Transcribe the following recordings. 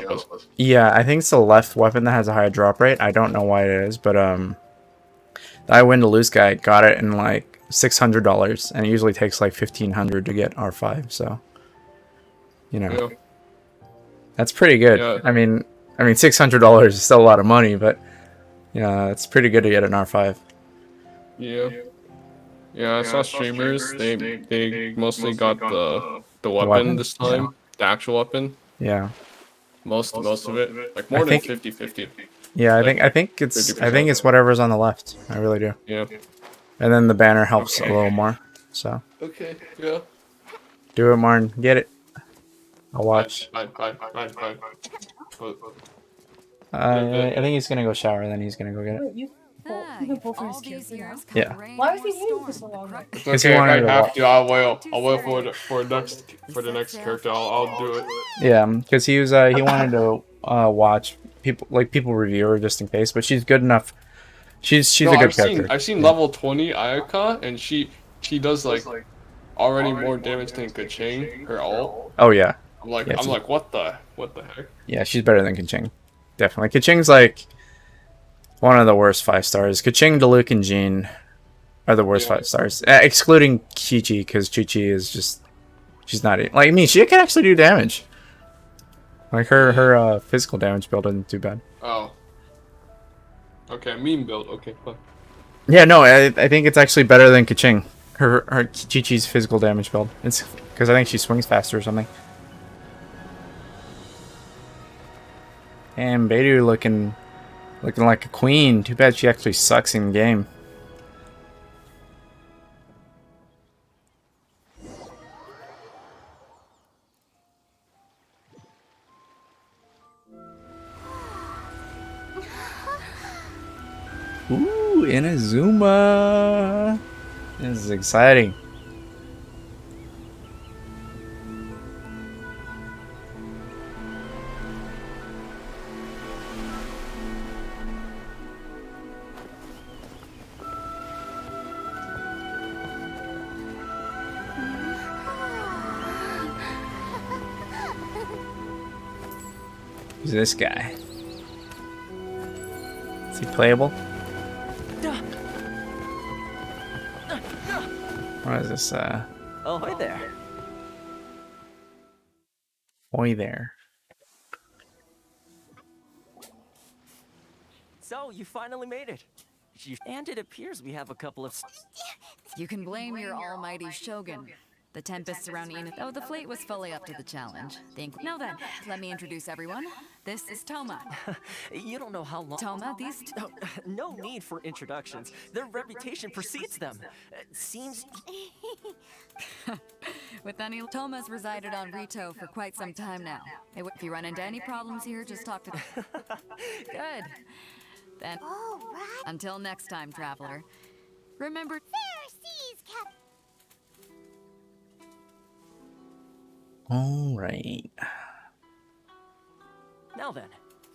weapons. Yeah, I think it's the left weapon that has a higher drop rate. I don't know why it is, but the I win to lose guy got it in like $600, and it usually takes like 1,500 to get R5. So, you know, Yeah. that's pretty good. Yeah. I mean, $600 is still a lot of money, but yeah, it's pretty good to get an R5. Yeah. Yeah, I saw streamers. They mostly got the The weapon weapon? this Yeah. time, the actual weapon. Yeah. Most of it, like I more than think 50-50. Yeah, I Like think I think it's I think 50%. it's whatever's on the left. I really do. Yeah. And then the banner helps a Okay. little more. So Okay. Yeah. do it, Martin. Get it. I'll Fine. watch. Fine. Fine. Fine. Fine. But I think he's gonna go shower. Then he's gonna go get it. Wait, you can pull for his all these character now? years Yeah. Why was he muted for so long? it's 'Cause he okay if wanted I to have watch. to. I'll wait. I'll wait for the next character. I'll do it. Yeah, because he wanted to watch people review her just in case. But she's good enough. She's No, a good character. I've seen level 20 Ayaka, and she does like already more damage than Kaching, her ult. Oh yeah. I'm like Yeah, what the heck? Yeah, she's better than Kaching. Definitely. Kaching's like one of the worst 5 stars. Kaching, Diluc, and Jean are the worst 5 stars. Excluding Chi-Chi, because Chi-Chi is just... She's not... Like, I mean, she can actually do damage. Like, her physical damage build isn't too bad. Oh. Okay, meme build. Okay, fine. Yeah, no, I think it's actually better than Kaching. Her Chi-Chi's physical damage build. It's because I think she swings faster or something. And Beidou looking like a queen. Too bad she actually sucks in game. Ooh, Inazuma. This is exciting. Who's this guy? Is he playable? What is this? Oh, hi there. Oi there. So, you finally made it. And it appears we have a couple of... You can blame your almighty shogun. The tempests around Enith. Oh, the fleet was fully up to the challenge. Now then, let me introduce everyone. This is Toma. You don't know how long... Toma, these... Oh, no need for introductions. Their reputation precedes them. Seems... With any... Toma's resided on Rito for quite some time now. If you run into any problems here, just talk to... Good. Then... Until next time, traveler. Remember... Fair seas, Captain. All right. Now then,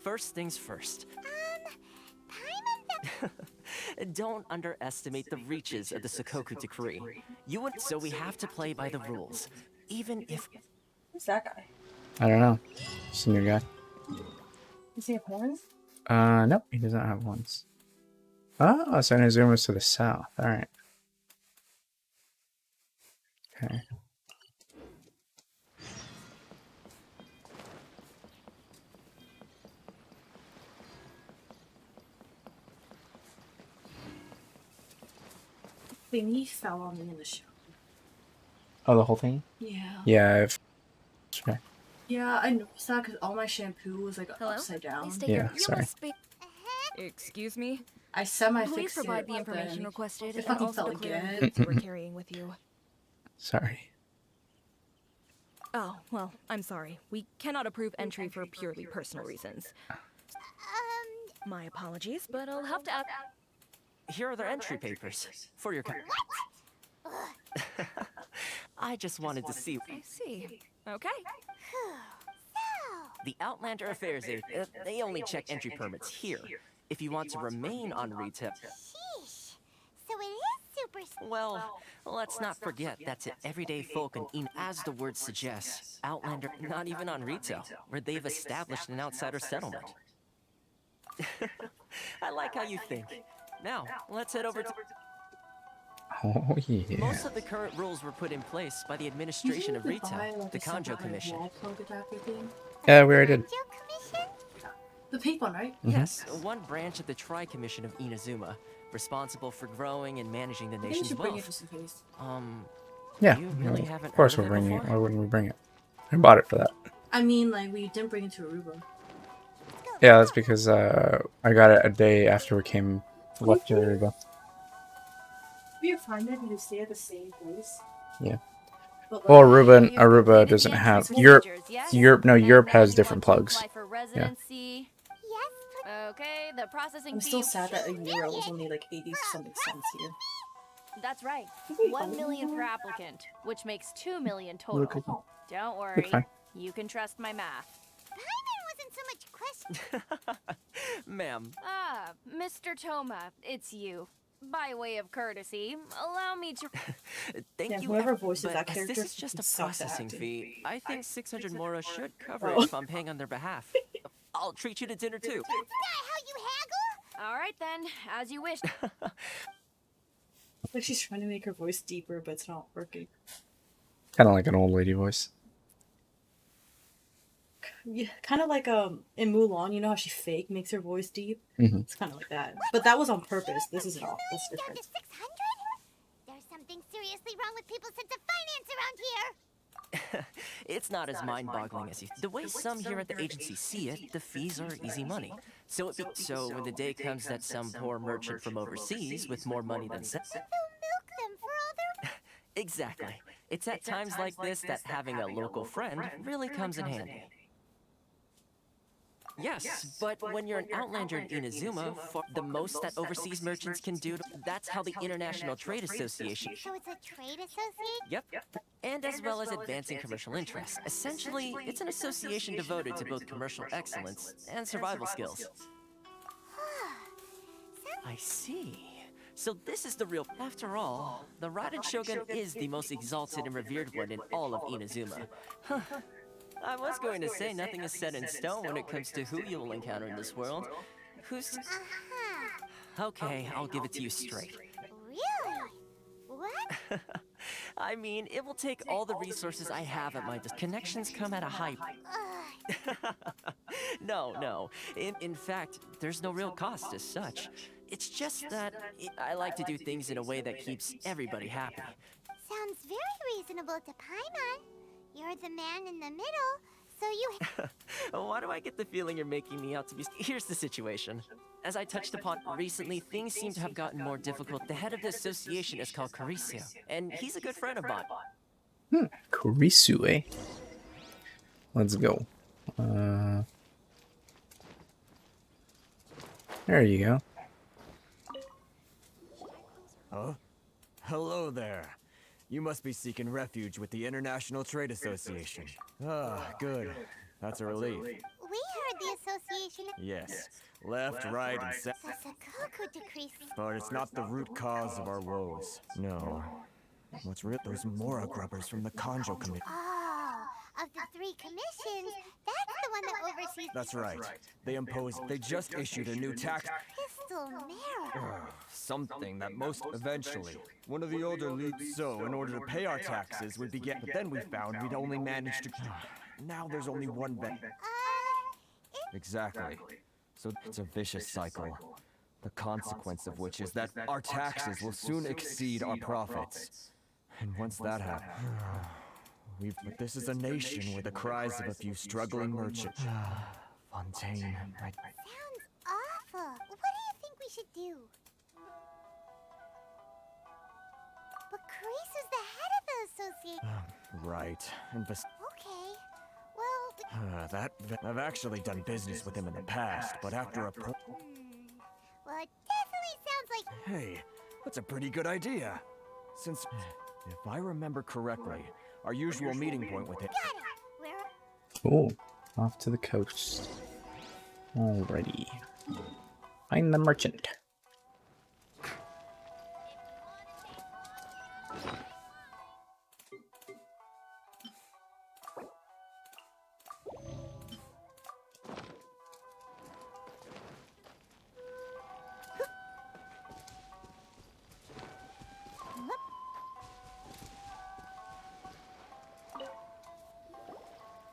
first things first. Time of Don't underestimate the reaches of the Sakoku decree. So we have to play by the rules, even if... Who's that guy? I don't know. Just a new guy. Does he have horns? Nope, he does not have ones. Oh, so Inazuma's to the south. All right. Okay. Thingy fell on me in the show. Oh, the whole thing? Yeah. Yeah, I've... Okay. Yeah, I noticed that because all my shampoo was like Hello? upside down. Yeah, sorry. Excuse me? I semi Please fixed provide it, the but information then requested it and fucking also fell to clear again. the goods you were carrying with you. Sorry. Oh, well, I'm sorry. We cannot approve entry for purely personal reasons. My apologies, but I'll have to ask... Here are their entry papers for your... I just wanted to see... I see. Okay. The Outlander Affairs, they only check entry permits here. If you want to remain on Retip... Sheesh. So it is super Well, let's not forget that to everyday folk and as the word suggests, Outlander not even on Rito, where they've established an outsider settlement. I like how you think. Now, let's head over to... Oh yeah. Most of the current rules were put in place by the Did administration you of Rito, buy, like, the a separate, Kanjo like, Commission. wall plug adapter thing? Yeah, we already did. Kanjo Commission? The pink one, right? Yes, one branch of the Tri-Commission of Inazuma, responsible for growing and managing the I think we nation's should bring it wealth. just in case. Yeah. You really of haven't course heard we're of it bringing it. before? Why wouldn't we bring it? I bought it for that. I mean, like, we didn't bring it to Aruba. Yeah, that's because I got it a day after we left Aruba. We find that you stay at the same place. Yeah. But, like, Well, Aruba You're completed doesn't the have entry Europe. procedures, yes? Europe And has now you different want to plugs. apply for residency. Yes, Okay, the processing I'm fee. still sad that a euro is only like 80 something cents here. That's right. Okay, 1 fine. million per applicant, which makes 2 million Look total. at- Don't worry. fine. You can trust my math. Paimon wasn't so much question. Ma'am, Ah, Mr. Toma, it's you. By way of courtesy, allow me to... thank Yeah, you. whoever voices but that as character this is just a sucks at processing acting. fee, I think 600 Mora should cover Oh. it if I'm paying on their behalf. I'll treat you to dinner too. That's not how you haggle. All right then, as you wish. Like she's trying to make her voice deeper, but it's not working. Kind of like an old lady voice. Yeah, kind of like in Mulan, you know how she fake makes her voice deep? Mhm. It's kind of like that. But that was on purpose. This isn't all. That's Down different. to 600? There's something seriously wrong with people's sense of finance around here. It's not as mind-boggling as you. The way some here at the agency see it, the fees are easy money. So when the day comes that some poor merchant from overseas with more money than sense. They'll milk them for all their... Exactly. It's at times like this that having a local friend really comes in handy. Yes, but when you're an outlander in Inazuma, for the most that overseas merchants can do, that's how the International Trade Association. So it's a trade association? Yep. And as well as advancing commercial interests. Essentially, it's an association devoted to both commercial excellence and survival skills. I see. So this is the real... After all, the Raiden Shogun is the most exalted and revered one in all of Inazuma. Huh. I was going to say nothing is set in stone when it comes to who you will encounter in this world. Who's... Okay, I'll give it to you straight. Really? What? I mean, it will take all the resources I have at my connections come at a high... No. In fact, there's no real cost as such. It's just that I like to do things in a way that keeps everybody happy. Sounds very reasonable to Paimon. You're the man in the middle, so you... Why do I get the feeling you're making me out to be... Here's the situation. As I touched upon recently, things seem to have gotten more difficult. The head of the association is called Karisu, and he's a good friend of mine. Kurisu, eh? Let's go. There you go. Huh? Hello there. You must be seeking refuge with the International Trade Association. Ah, good. That's a relief. We heard the association... Yes. Left, right, and The Sakoku decrease... But it's not the root cause of our woes. No. What's real? Those Mora grubbers from the Kanjo Committee. Oh, of the 3 commissions, that's the one that oversees... That's right. They just issued a new tax... Pistol Mara. Something that most eventually, one of the older leads so in order to pay our taxes would begin. But then we found we'd only managed to... Now there's only one bet. Exactly. So it's a vicious cycle. The consequence of which is that our taxes will soon exceed our profits. And once that happens... But this is a nation where the cries of a few struggling merchants... Fontaine, right... Sounds awful. What do you think we should do? But Karisu's the head of the association. Right. And Okay. Well, I've actually done business with him in the past, but after a well, it definitely sounds like... Hey, that's a pretty good idea. Since, if I remember correctly, our usual meeting point with it... Got it. Where... Cool. Off to the coast. Alrighty. Find the merchant.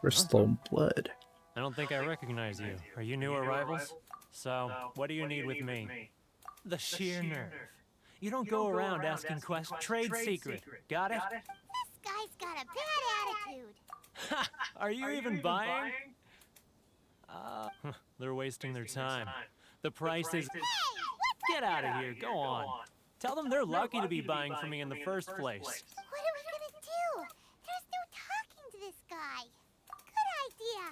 Crystal blood. I don't think I recognize you. Are you new arrivals? So, what do you need with me? The sheer nerve. You don't go around asking questions. Trade secret. Got it? This guy's got a bad attitude. Ha! Are you even buying? They're wasting their time. The price is... Hey, what Get out of here. Go on. Tell them they're lucky to be buying from me in the first place. are we gonna do? There's no talking to this guy. Good idea.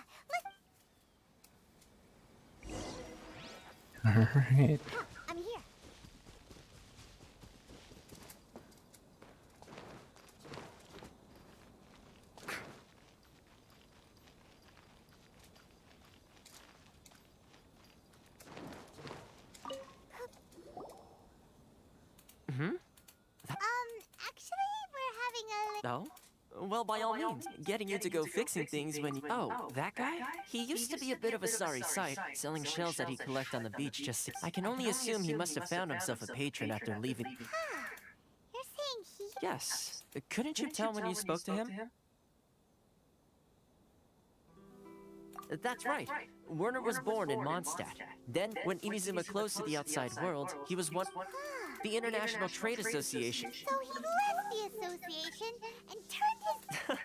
Alright. I'm here. Actually, we're having a... No? Well, by all means, getting you to go fixing things when you... Oh, that guy? He used to be a bit of a sorry sight, selling shells that he'd collect on the beach just to... I can only assume he must have found himself a patron after leaving... You're saying he... Yes. Couldn't you tell when you spoke to him? That's right. Werner was born in Mondstadt. Then, when Inazuma closed to the outside world, he was one... The International Trade Association. So he left the association and turned his...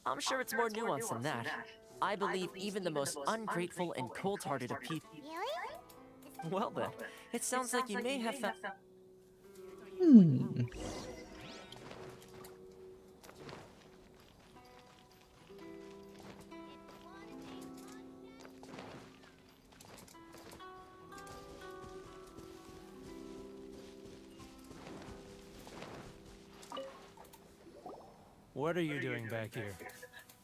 I'm sure it's more nuanced than that. I believe even the most ungrateful and cold-hearted of people... Really? Well then, it sounds like you may have found... What are you doing back here?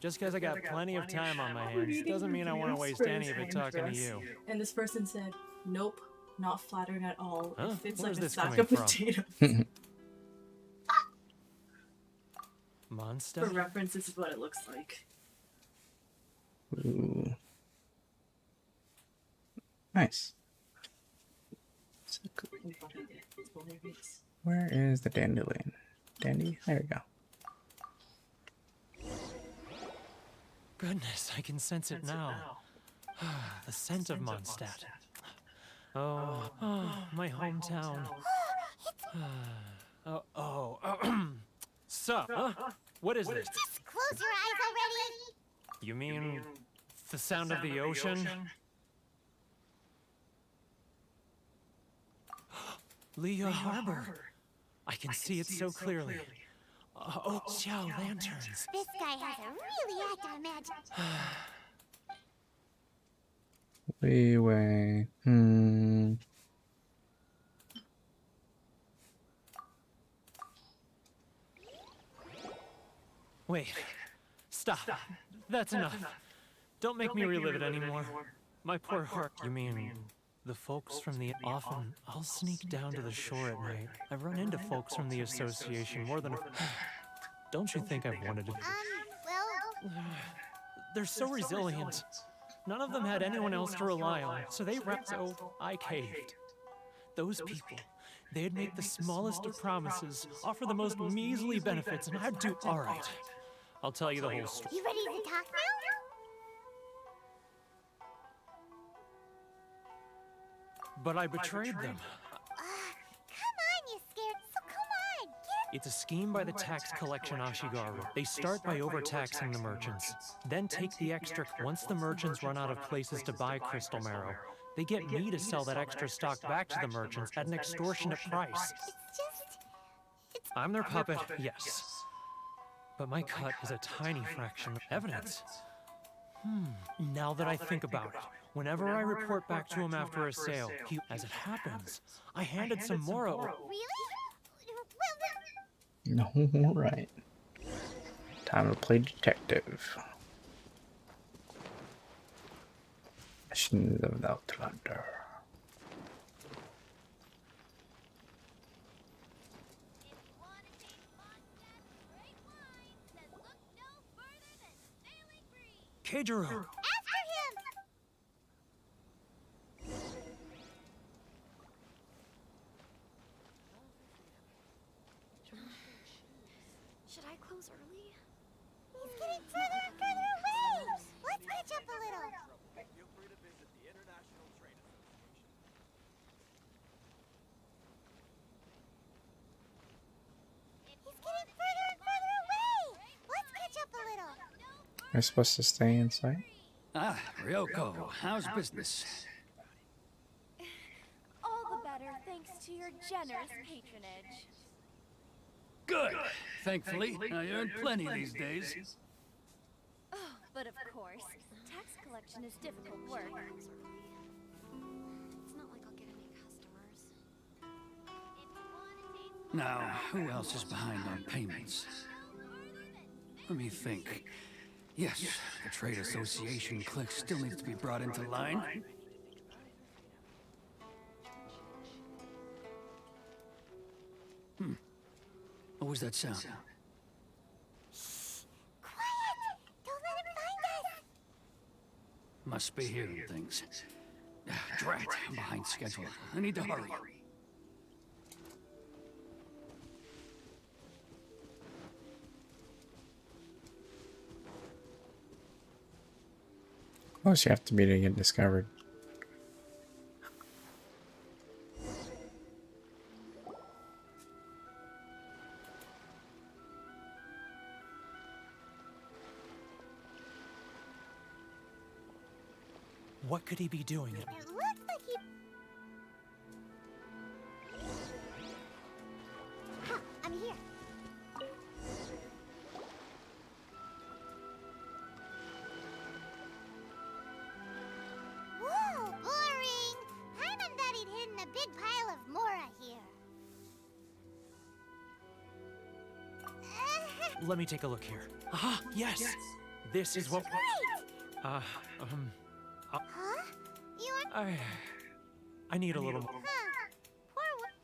Just because I got plenty of time on my hands doesn't mean I want to waste any of it talking to you. And this person said, nope, not flattering at all. Huh? It fits Where's like a this sack coming of from? potatoes. For Mondstadt? reference, this is what it looks like. Ooh. Nice. Where is the dandelion? Dandy? There we go. Goodness, I can sense it now. The scent of Mondstadt. Oh, my hometown. So, what is this? Just close your eyes already. You mean the sound of the ocean? Leah Harbor. I can see it so clearly. Xiao lanterns. This guy has a really active imagination. Leeway. Wait. Stop. That's enough. Don't make me relive it anymore. My poor heart. You mean the folks from the... Often, I'll sneak down to the shore at night. I've run into folks from the association more than a... Don't you think I've wanted to... Well... They're so resilient. None of them had anyone else to rely on, so they wrapped... So I caved. Those people, they'd make the smallest of promises, offer the most measly benefits, and I'd do all right. I'll tell you the whole story. You ready to talk now? But I betrayed them. Come on, you scared. So come on, get It's a scheme by the tax collection Ashigaru. They start by overtaxing the merchants, then take the extra. Once the merchants run out of places to buy crystal marrow, they get me to sell that extra stock back to the merchants at an extortionate price. It's just... I'm their puppet, yes. But my cut is a tiny fraction of evidence. Now that I think about it, whenever I report back to him after a sale, as it happens, I handed some more over. Really? Well, then... No, right. Time to play detective. Missions of the Outlander. Keijiro! After him! Should I close early? He's getting further and further away! Am I supposed to stay inside? Ah, Ryoko, how's business? All the better thanks to your generous patronage. Good. Thankfully, I earn plenty these days. Oh, but of course, tax collection is difficult work. It's not like I'll get any customers. Now, who else is behind on payments? Let me think. Yes, the trade association clique still needs to be brought into line. What was that sound? Quiet! Don't let him find us! Must be hearing things. Drat, I'm behind schedule. I need to hurry. How close you have to be to get discovered? What could he be doing? It looks like he... Huh, I'm here. Whoa, boring! Paimon thought he'd hidden a big pile of Mora here. Let me take a look here. Ah, yes! This is what... Great! Uh, Huh? You are... I need a little more. Huh. Poor one.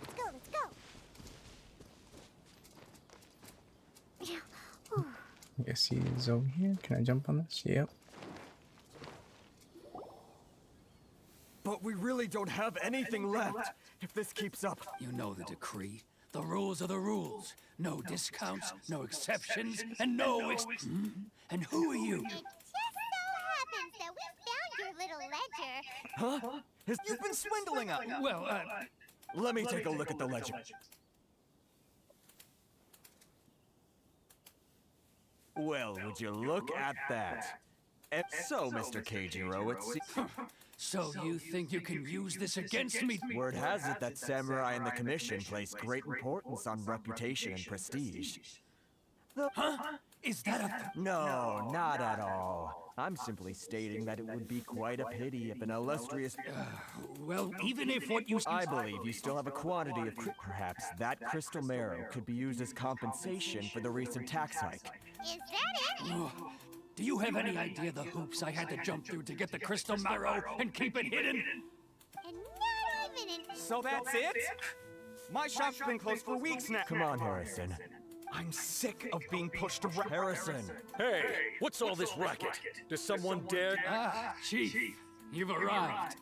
Let's go, let's go. Yeah. Whew. Yes, he's over here. Can I jump on this? Yep. But we really don't have anything left if this keeps up. You know the decree. The rules are the rules. No discounts, no exceptions, and no And who are you? It just so happens that we found your little ledger. Huh? You've been swindling us. Well, Let me take a look at the ledger. Well, would you look at that? And so, Mr. Keijiro, so you think you can use this against me? word has it that samurai in the commission place great importance on reputation and prestige. Huh? Is that a... No, not at all. I'm simply stating that it would be quite a pity if an illustrious... Well, even if what you... I believe you still have a quantity of... Perhaps that crystal marrow could be used as compensation for the recent tax hike. Is that it? Do you have any idea the hoops I had to jump through to get the crystal marrow and keep it hidden? And not even in... So that's it? My shop's been closed for weeks now. Come on, Harrison. I'm sick of being pushed around. Harrison. Hey, what's all this racket? Does someone dare... Ah, Chief, you've arrived.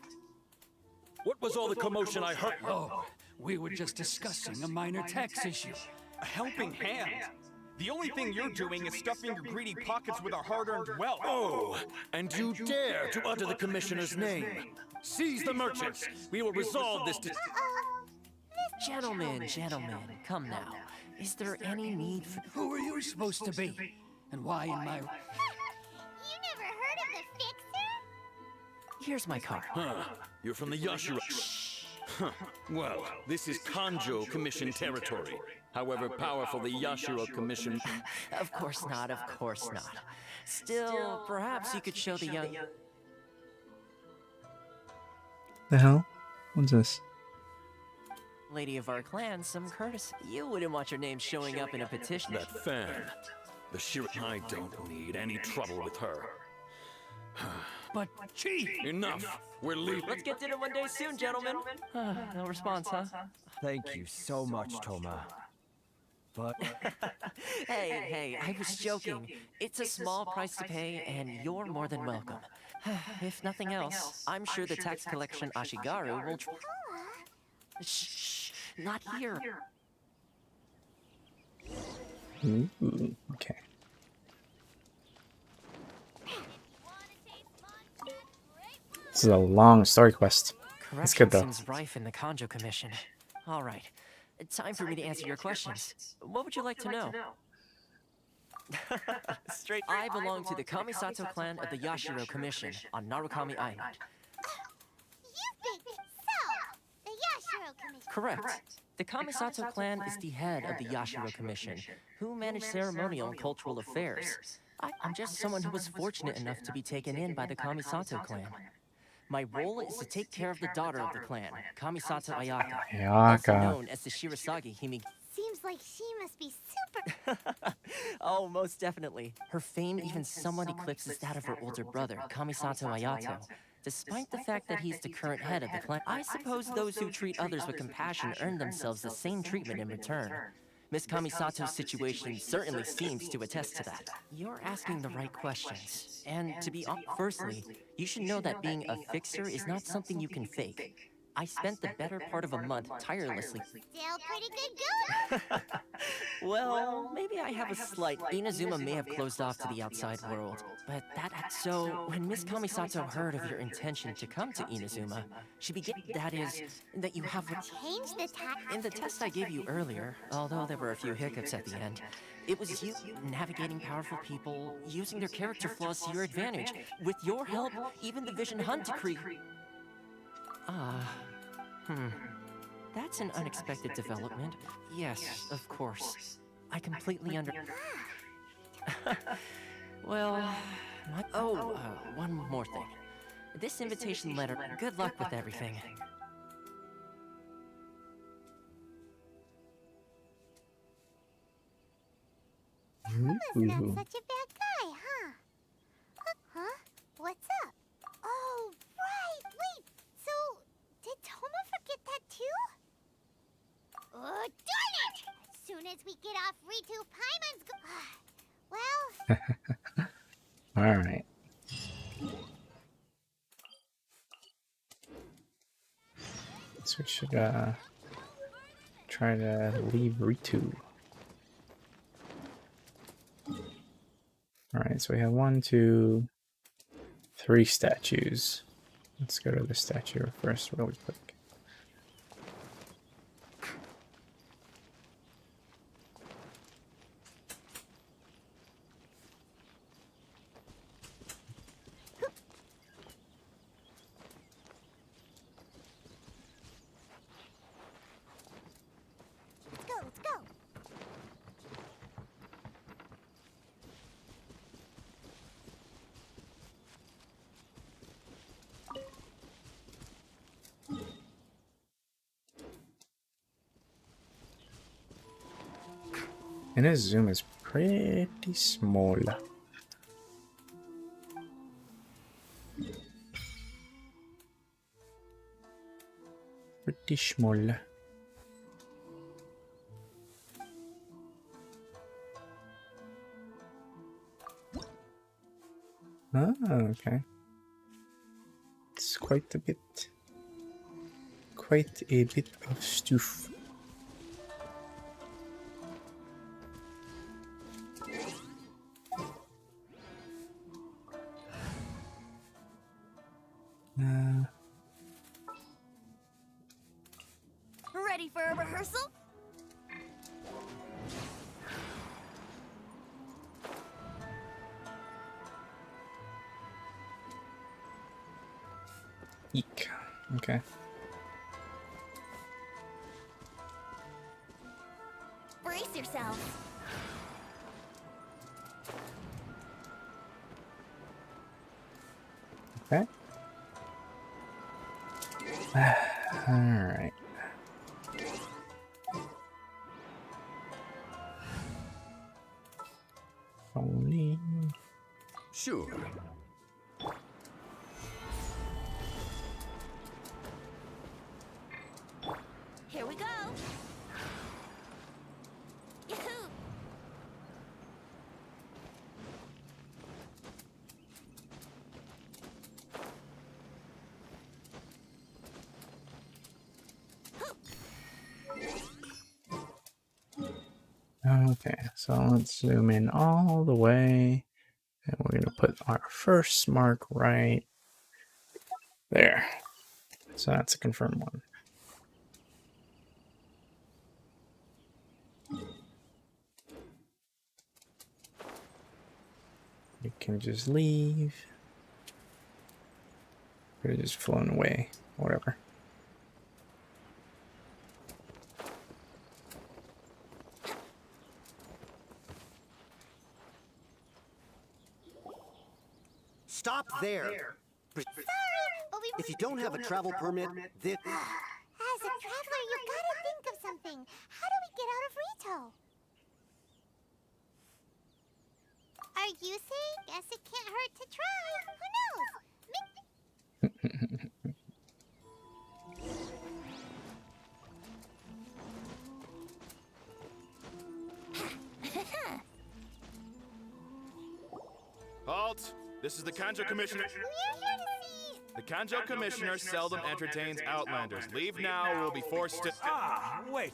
What was all the commotion I heard? Oh, we were just discussing a minor tax issue. A helping hand. The only thing you're doing is stuffing your greedy pockets with our hard-earned wealth. Oh, and you dare to utter the commissioner's name. Seize the merchants. We will resolve this... Gentlemen, come now. Is there any need for... Who are you supposed to be? And why in my... You never heard of the Fixer? Here's my card. Huh. You're from the Yashiro... Huh. Well, this is Kanjo Commission territory. However powerful the Yashiro Commission... Of course not, of course not. Still, perhaps you could show the young... The hell? What's this? lady of our clan some courtesy. You wouldn't want your name showing up in a petition. That fan. The Shira... I don't need any trouble with her. But, Chief! Enough! We're leaving. Let's get dinner one day soon, gentlemen. No response, huh? Thank you so much, Toma. But... Hey, I was joking. It's a small price to pay, and you're more than welcome. If nothing else, I'm sure the tax collection Ashigaru will... Shh, not here. Ooh, okay. This is a long story quest. It's Corruption good though. seems rife in the Kanjo Commission. All right, time for me to answer your questions. What would you like to know? Straight. I belong to the Kamisato clan of the Yashiro Commission on Narukami Island. The Yashiro Commission. Correct. The Kamisato clan is the head of the Yashiro Commission, who manage ceremonial and cultural affairs. I'm just someone who was fortunate enough to be taken in by the Kamisato clan. My role is to take care of the daughter of the clan, Kamisato Ayaka, also Ayaka. known as the Shirasagi Hime. Seems like she must be super. Oh, most definitely. Her fame even somewhat eclipses that of her older brother, Kamisato Ayato. Despite the fact that he's the current head of the clan, I suppose those who treat others with compassion earn themselves the same treatment in return. Miss Kamisato's situation certainly seems to attest to that. You're asking the right questions. And to be honest, firstly, you should know that being a fixer is not something you can fake. I spent the better part of a month tirelessly. Still pretty good going. Well, maybe I have a slight. Inazuma may have closed off to the outside world, but so when Miss Kamisato heard of your intention to come to Inazuma, she began. That is, that you have. Change the tack. In the test I gave you earlier, although there were a few hiccups at the end, it was you navigating powerful people, using their character flaws to your advantage. With your help, even the Vision Hunt decree. That's an unexpected development. Yes, of course. I completely Well, one more thing. This invitation letter, good luck with everything. Not such a bad guy, huh? Huh? What's up? Oh, right! Wait! So, did Toma forget that too? Oh, darn it! As soon as we get off Ritu, Paimon's well... Alright. So we should try to leave Ritu. Alright, so we have 1, 2, 3 statues. Let's go to the statue first really quick. Let's go! And his zoom is pretty small. Pretty small. Oh, okay. It's quite a bit of stuff. Ready for a rehearsal? Eek. Okay. Brace yourselves. Okay. Alright. Only. Sure. Here we go. Yahoo! Okay, so let's zoom in all the way. And we're going to put our first mark right There. So that's a confirmed one. You can just leave. Could have just flown away. Whatever. Stop there. Sorry, but we... If you don't have a travel permit, this... As a traveler, you gotta think of something. How do we get out of Rito? Are you saying? Guess it can't hurt to try. Who knows? Halt! This is the Kanjo Commissioner. We're here to see... The Kanjo Commissioner seldom entertains Outlanders. Leave now or we'll be forced to... Ah, wait.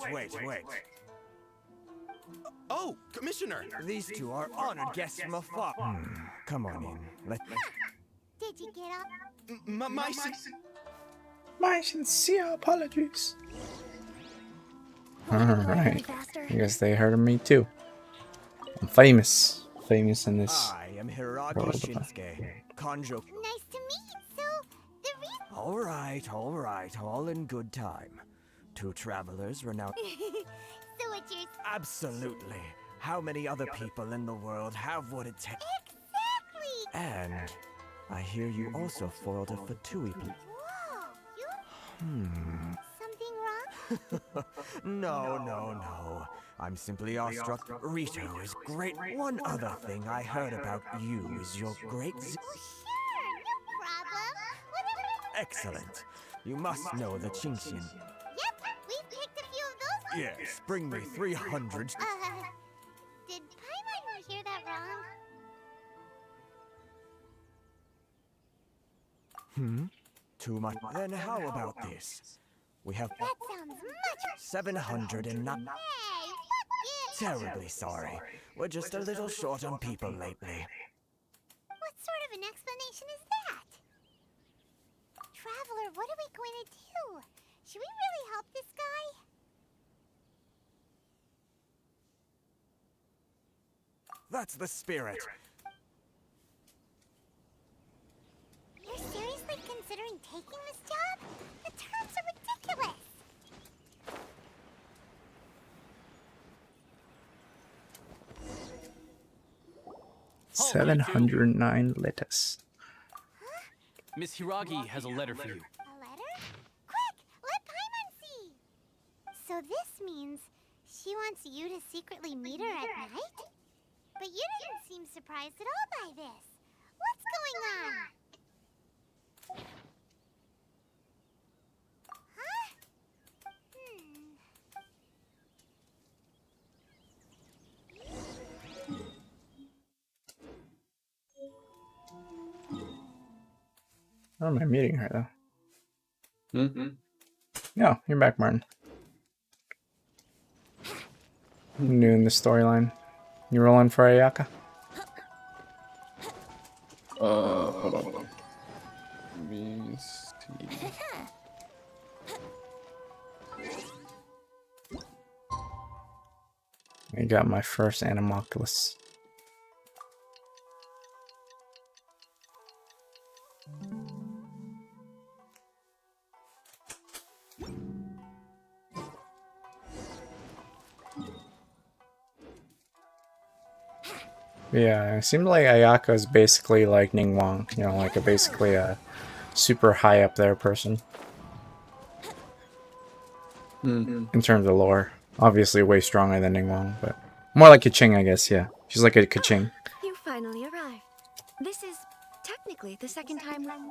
Oh, Commissioner! These two are honored guests from afar. Come on in. Did you get up? My sincere apologies. Alright. I guess they heard of me too. I'm famous. Famous in this. I am Hiragi world. Shinsuke, Kanjo. Nice to meet. So, the reason... All right, all in good time. Two travelers renowned. So it's your... Absolutely. How many other people in the world have what it takes? Exactly! And I hear you also foiled a Fatui. Whoa, you... Something wrong? No. I'm simply awestruck. Rito is great. One other thing I heard about you is your great... Oh, sure, no problem. Whatever... Excellent. You must know the Qingxian. Yep, we've picked a few of those ones. Yes, bring me 300. Did Paimon hear that wrong? Too much. Then how about this? We have... That sounds much... 700 and not... Hey, fuck it! Terribly sorry. We're just a little short on people lately. What sort of an explanation is that? Traveler, what are we going to do? Should we really help this guy? That's the spirit. You're seriously considering taking this job? The terms are ridiculous! 709 lettuce. Miss Hiragi has a letter for you. A letter? Quick! Let Paimon see! So this means she wants you to secretly meet her at night? But you didn't seem surprised at all by this. What's going on? Huh? How am I meeting her though? Mm-hmm. No, you're back, Martin. New in the storyline. You rolling for Ayaka? Hold on. Let me see. I got my first Animoculus. Yeah, it seemed like Ayaka is basically like Ningguang, you know, like basically a super high up there person. In terms of lore. Obviously way stronger than Ningguang, but more like Keqing, I guess, yeah. She's like a Keqing. You finally arrived. This is technically the second time. Wow.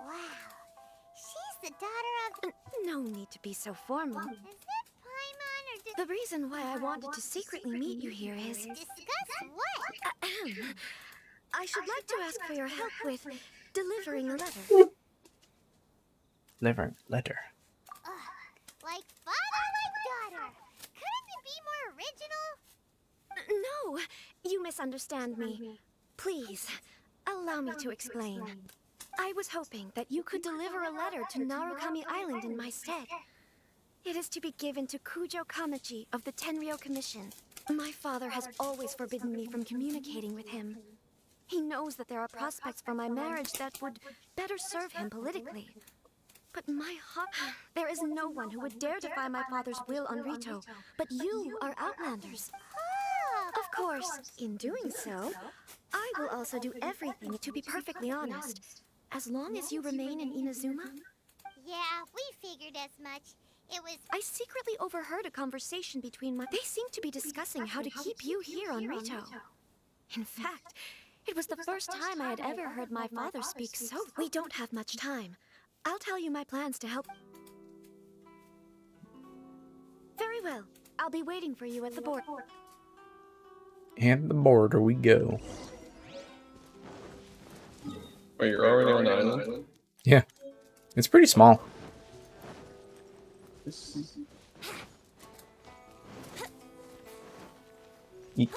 She's the daughter of... No need to be so formal. Is that Paimon or did... The reason why I wanted to secretly meet you here is... Discuss what? I should like to ask for your help with delivering a letter. Letter. Like father, like daughter. Couldn't it be more original? No, you misunderstand me. Please, allow me to explain. I was hoping that you could deliver a letter to Narukami Island in my stead. It is to be given to Kujo Kamachi of the Tenryou Commission. My father has always forbidden me from communicating with him. He knows that there are prospects for my marriage that would better serve him politically. But my heart... There is no one who would dare defy my father's will on Rito, but you are Outlanders. Of course, in doing so, I will also do everything to be perfectly honest. As long as you remain in Inazuma... Yeah, we figured as much. It was... I secretly overheard a conversation between my... They seem to be discussing how to keep you here on Rito. In fact, it was the first time I had ever heard my father speak so... We don't have much time. I'll tell you my plans to help... Very well. I'll be waiting for you at the board. And the border we go. Wait, you're already on the island? Yeah. It's pretty small. Eek.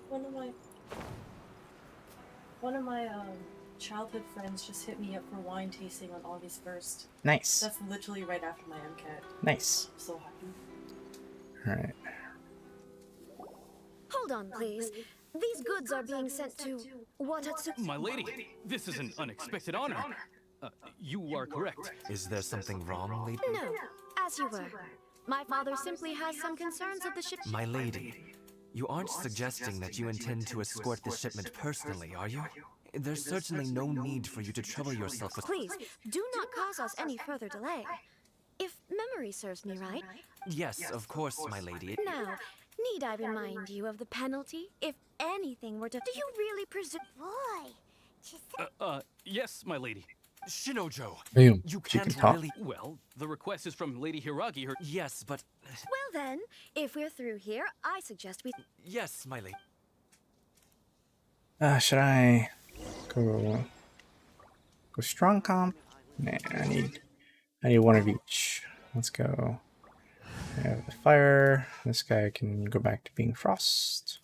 One of my childhood friends just hit me up for wine tasting on August 1st. Nice. That's literally right after my MCAT. Nice. I'm so happy. Alright. Hold on, please. These goods are being sent to Watatsu... My lady, this is an unexpected honor. You are correct. Is there something wrong, lady? No, as you were. My father simply has some concerns of the ship... My lady, you aren't suggesting that you intend to escort the shipment personally, are you? There's certainly no need for you to trouble yourself with... Please, do not cause us any further delay. If memory serves me right... Yes, of course, my lady. Now, need I remind you of the penalty if anything were to... Do you really presume... Boy, just... Yes, my lady. Shinojo, Damn, you she can can't talk. really... Well, the request is from Lady Hiragi, her... Yes, but... Well then, if we're through here, I suggest we... Yes, my lady. Should I go strong comp? Nah, I need one of each. Let's go. I have the fire. This guy can go back to being frost.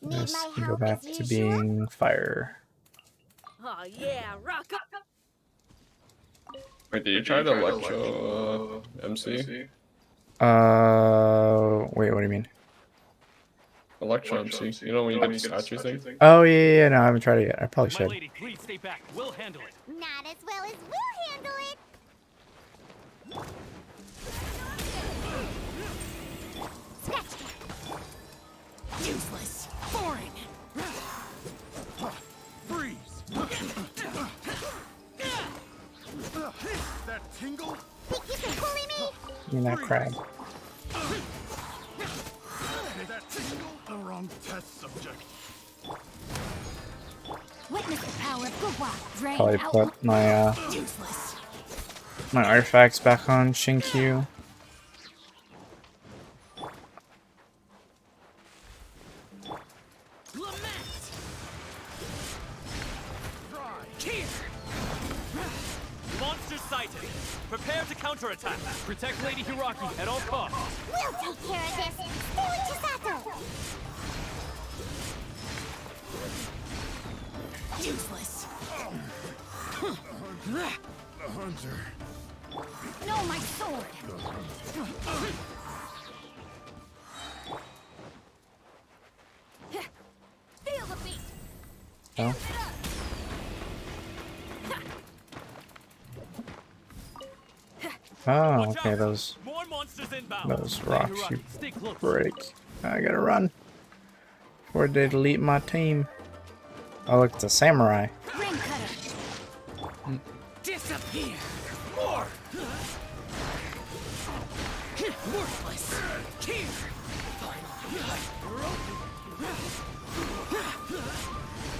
This can go back to being fire. Oh yeah, rock up. Wait, did you try the Electro MC? Wait, what do you mean? Electro MC. You know when you did the statue thing? Oh yeah, no, I haven't tried it yet. I probably My should. lady, please stay back. We'll handle it. Not as well as we'll handle it. Useless. Boring. Freeze! That tingle? Think you can bully me? Give me that crab. Did that tingle? The wrong test subject. Witness the power of Gugwa. Drain Probably out. put my Useless. my artifacts back on Shinkyu. Monster sighted. Prepare to counterattack. Protect Lady Hiragi at all costs. We'll take care of this. Stay Chisato. Useless. The hunter. No, my sword. Feel the beat. No? Oh, okay, those rocks you break. I gotta run before they delete my team. Oh, look, it's a samurai. Ring cutter. Disappear. More. Worthless. Here.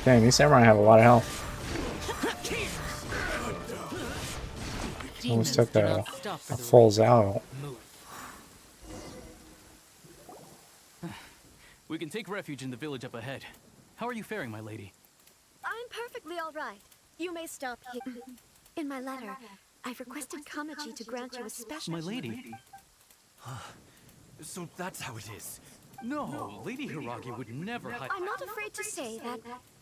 Dang, these samurai have a lot of health. Almost took a full Zao. We can take refuge in the village up ahead. How are you faring, my lady? I'm perfectly all right. You may stop here. In my letter, I've requested Kamachi to grant you a special... My lady? So that's how it is. No, Lady Hiragi would never hide. I'm not afraid to say that.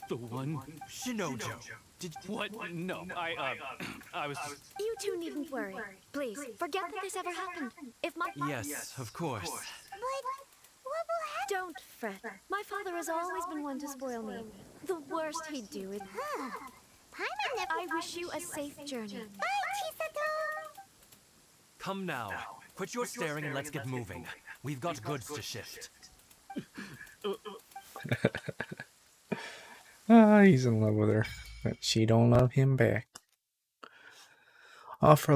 The one Shinojo. Did what? No, I was. You two needn't worry. Please, forget that this ever happened. If my Yes, of course. But what will happen? Don't fret. My father has always been one to spoil me. The worst he'd do is. I wish you a safe journey. Bye, Chisato! Come now. Quit your staring and let's get moving. We've got goods to shift. He's in love with her, but she don't love him back. Offer